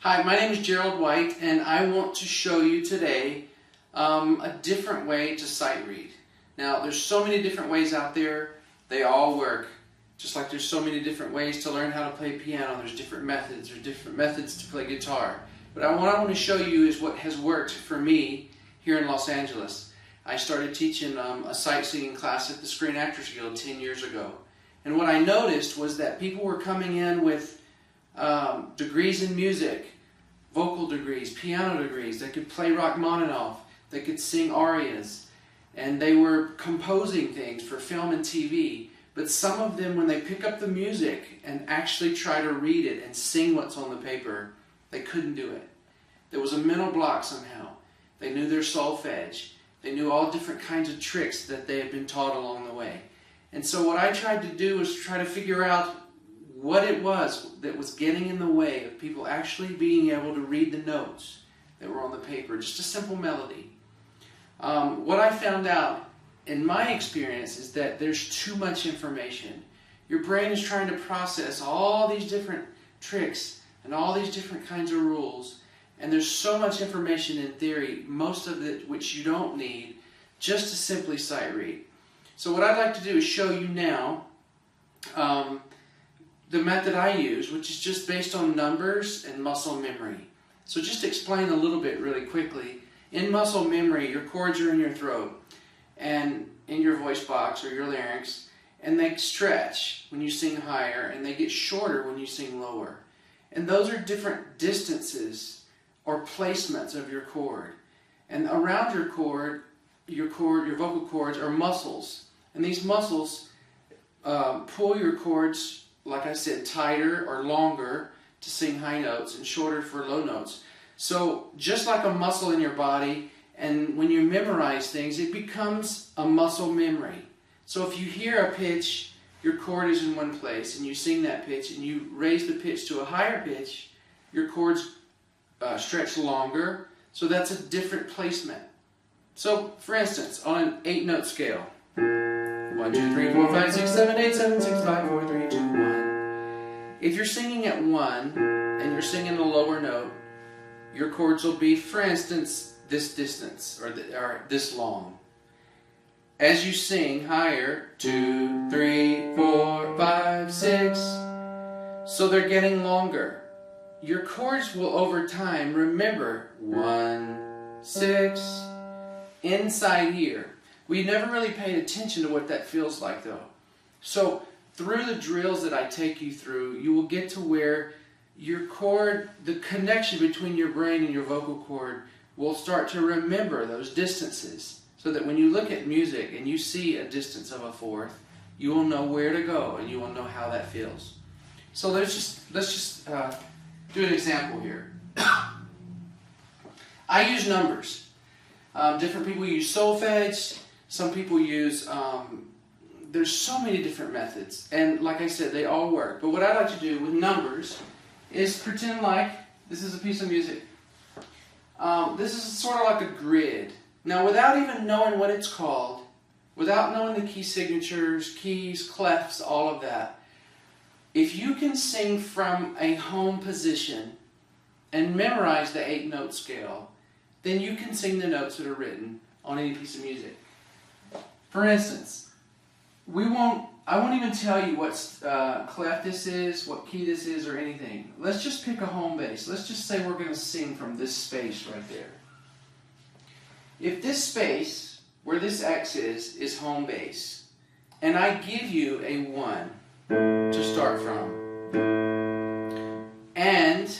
Hi, my name is Gerald White, and I want to show you today a different way to sight read. Now, there's so many different ways out there. They all work. Just like there's so many different ways to learn how to play piano. There's different methods. There's different methods to play guitar. But what I want to show you is what has worked for me here in Los Angeles. I started teaching a sight singing class at the Screen Actors Guild 10 years ago. And what I noticed was that people were coming in with degrees in music, vocal degrees, piano degrees. They could play Rachmaninoff, they could sing arias, and they were composing things for film and TV. But some of them, when they pick up the music and actually try to read it and sing what's on the paper, they couldn't do it. There was a mental block somehow. They knew their solfege. They knew all different kinds of tricks that they had been taught along the way. And so what I tried to do was try to figure out what it was that was getting in the way of people actually being able to read the notes that were on the paper, just a simple melody. What I found out in my experience is that there's too much information. Your brain is trying to process all these different tricks and all these different kinds of rules, and there's so much information in theory, most of it which you don't need, just to simply sight read. So what I'd like to do is show you now the method I use, which is just based on numbers and muscle memory. So just to explain a little bit really quickly. In muscle memory, your chords are in your throat and in your voice box or your larynx, and they stretch when you sing higher and they get shorter when you sing lower. And those are different distances or placements of your chord. And around your chord, your vocal cords are muscles. And these muscles pull your chords, like I said, tighter or longer to sing high notes and shorter for low notes. So just like a muscle in your body, and when you memorize things, it becomes a muscle memory. So if you hear a pitch, your chord is in one place, and you sing that pitch, and you raise the pitch to a higher pitch, your chords stretch longer, so that's a different placement. So, for instance, on an 8-note scale, 1, 2, 3, 4, 5, 6, 7, 8, 7, 6, 5, 4, 3, 2, 1. If you're singing at 1 and you're singing a lower note, your chords will be, for instance, this distance or this long. As you sing higher, 2, 3, 4, 5, 6, so they're getting longer. Your chords will over time remember 1, 6, inside here. We never really paid attention to what that feels like though. So through the drills that I take you through, you will get to where your chord, the connection between your brain and your vocal cord will start to remember those distances, so that when you look at music and you see a distance of a fourth, you will know where to go and you will know how that feels. So let's just do an example here. I use numbers. Different people use solfege. Some people use, there's so many different methods. And like I said, they all work. But what I like to do with numbers is pretend like this is a piece of music. This is sort of like a grid. Now, without even knowing what it's called, without knowing the key signatures, keys, clefs, all of that, if you can sing from a home position and memorize the 8-note scale, then you can sing the notes that are written on any piece of music. For instance, I won't even tell you what clef this is, what key this is, or anything. Let's just pick a home base. Let's just say we're going to sing from this space right there. If this space, where this X is home base, and I give you a 1 to start from, and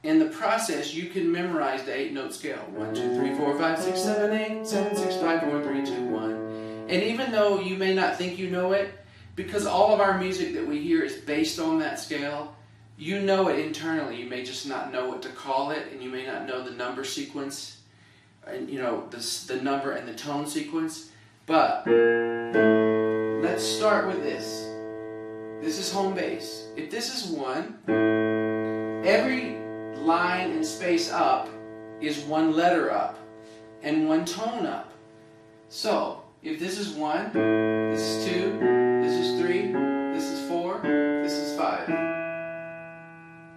in the process you can memorize the 8-note scale. 1, 2, 3, 4, 5, 6, 7, 8, 7, 6, 5, 4, 3, 2, 1. And even though you may not think you know it, because all of our music that we hear is based on that scale, you know it internally. You may just not know what to call it, and you may not know the number sequence, and the number and the tone sequence. But let's start with this. This is home base. If this is 1, every line and space up is 1 letter up and 1 tone up. So if this is 1, this is 2, this is 3, this is 4, this is 5.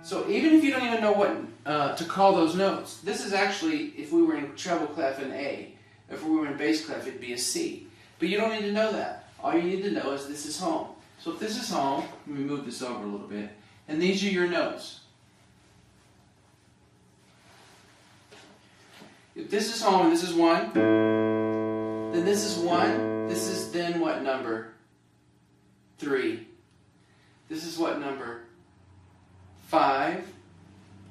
So even if you don't even know what to call those notes, this is actually, if we were in treble clef, an A. If we were in bass clef, it'd be a C. But you don't need to know that. All you need to know is this is home. So if this is home, let me move this over a little bit, and these are your notes. If this is home and this is 1, then this is 1. This is then what number? 3. This is what number? 5,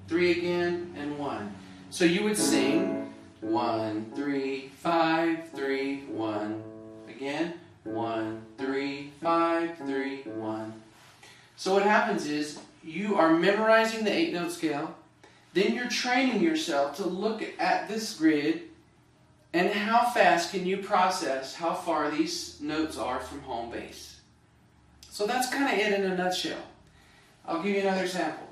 3 again, and 1. So you would sing 1, 3, 5, 3, 1. Again, 1, 3, 5, 3, 1. So what happens is you are memorizing the 8-note scale. Then you're training yourself to look at this grid and how fast can you process how far these notes are from home base. So that's kind of it in a nutshell. I'll give you another example.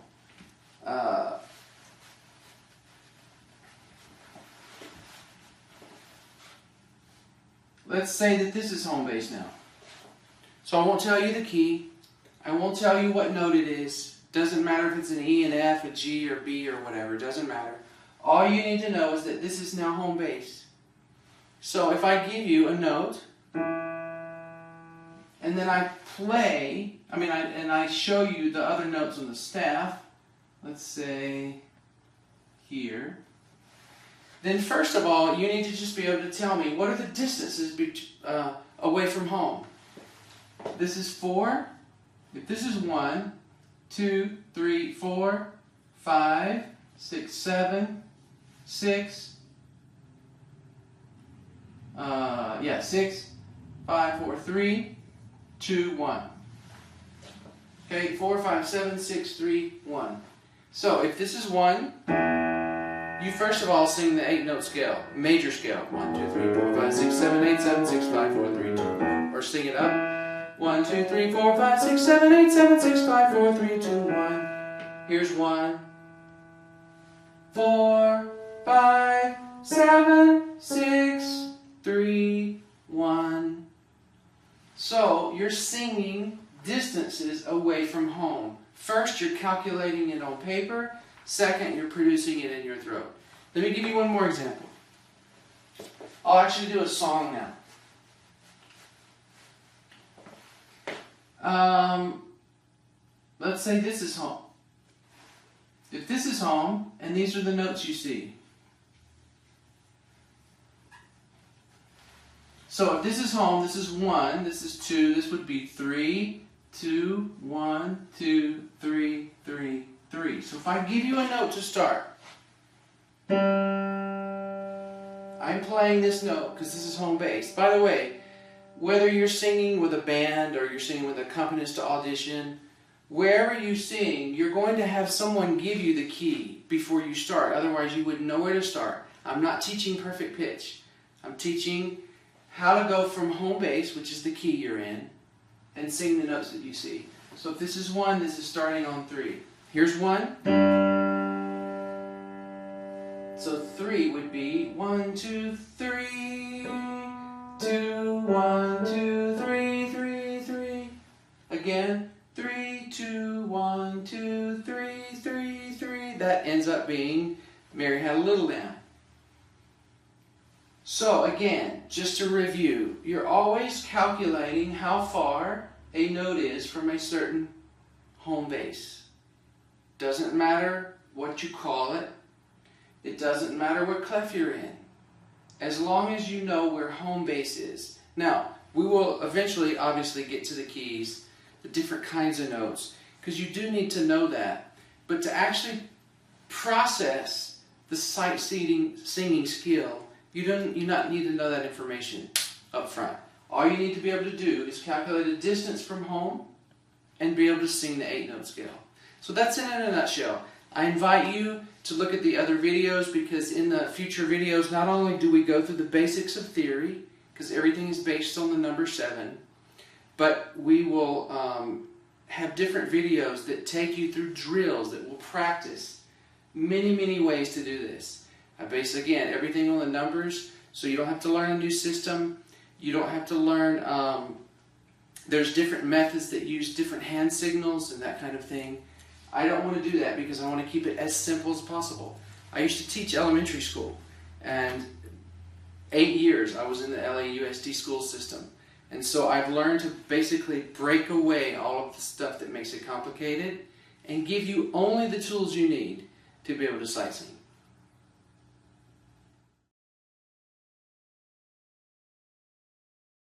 Let's say that this is home base now. So I won't tell you the key. I won't tell you what note it is. Doesn't matter if it's an E, an F, a G, or B, or whatever. Doesn't matter. All you need to know is that this is now home base. So if I give you a note, and then I play, and I show you the other notes on the staff, let's say here, then first of all, you need to just be able to tell me what are the distances away from home. This is 4. If this is 1, 2, 3, 4, 5, 6, 7, 6, 6, 5, 4, 3, 2, 1. Okay, 4, 5, 7, 6, 3, 1. So if this is 1, you first of all sing the 8-note scale, major scale. 1, 2, 3, 4, 5, 6, 7, 8, 7, 6, 5, 4, 3, 2, 1. Or sing it up. 1, 2, 3, 4, 5, 6, 7, 8, 7, 6, 5, 4, 3, 2, 1. Here's 1, 4, 5, 7, 6, 3, 1. So you're singing distances away from home. First, you're calculating it on paper. Second, you're producing it in your throat. Let me give you one more example. I'll actually do a song now. Let's say this is home. If this is home, and these are the notes you see. So if this is home, this is 1, this is 2, this would be 3, 2, 1, 2, 3, 3, 3. So if I give you a note to start, I'm playing this note because this is home base. By the way, whether you're singing with a band or you're singing with an accompanist to audition, wherever you sing, you're going to have someone give you the key before you start. Otherwise, you wouldn't know where to start. I'm not teaching perfect pitch. I'm teaching how to go from home base, which is the key you're in, and sing the notes that you see. So if this is 1, this is starting on 3. Here's 1. So 3 would be 1, 2, 3, 2, 1, 2, 3, 3, 3. Again, 3, 2, 1, 2, 3, 3, 3. That ends up being Mary Had a Little Lamb. So again, just to review, you're always calculating how far a note is from a certain home base. Doesn't matter what you call it. It doesn't matter what clef you're in. As long as you know where home base is. Now, we will eventually obviously get to the keys, the different kinds of notes, because you do need to know that. But to actually process the sight singing skill, you not need to know that information up front. All you need to be able to do is calculate a distance from home and be able to sing the 8-note scale. So that's it in a nutshell. I invite you to look at the other videos, because in the future videos, not only do we go through the basics of theory, because everything is based on the number 7, but we will have different videos that take you through drills that will practice many, many ways to do this. I base, again, everything on the numbers, so you don't have to learn a new system. You don't have to learn, there's different methods that use different hand signals and that kind of thing. I don't want to do that because I want to keep it as simple as possible. I used to teach elementary school, and 8 years I was in the LAUSD school system. And so I've learned to basically break away all of the stuff that makes it complicated and give you only the tools you need to be able to sight sing.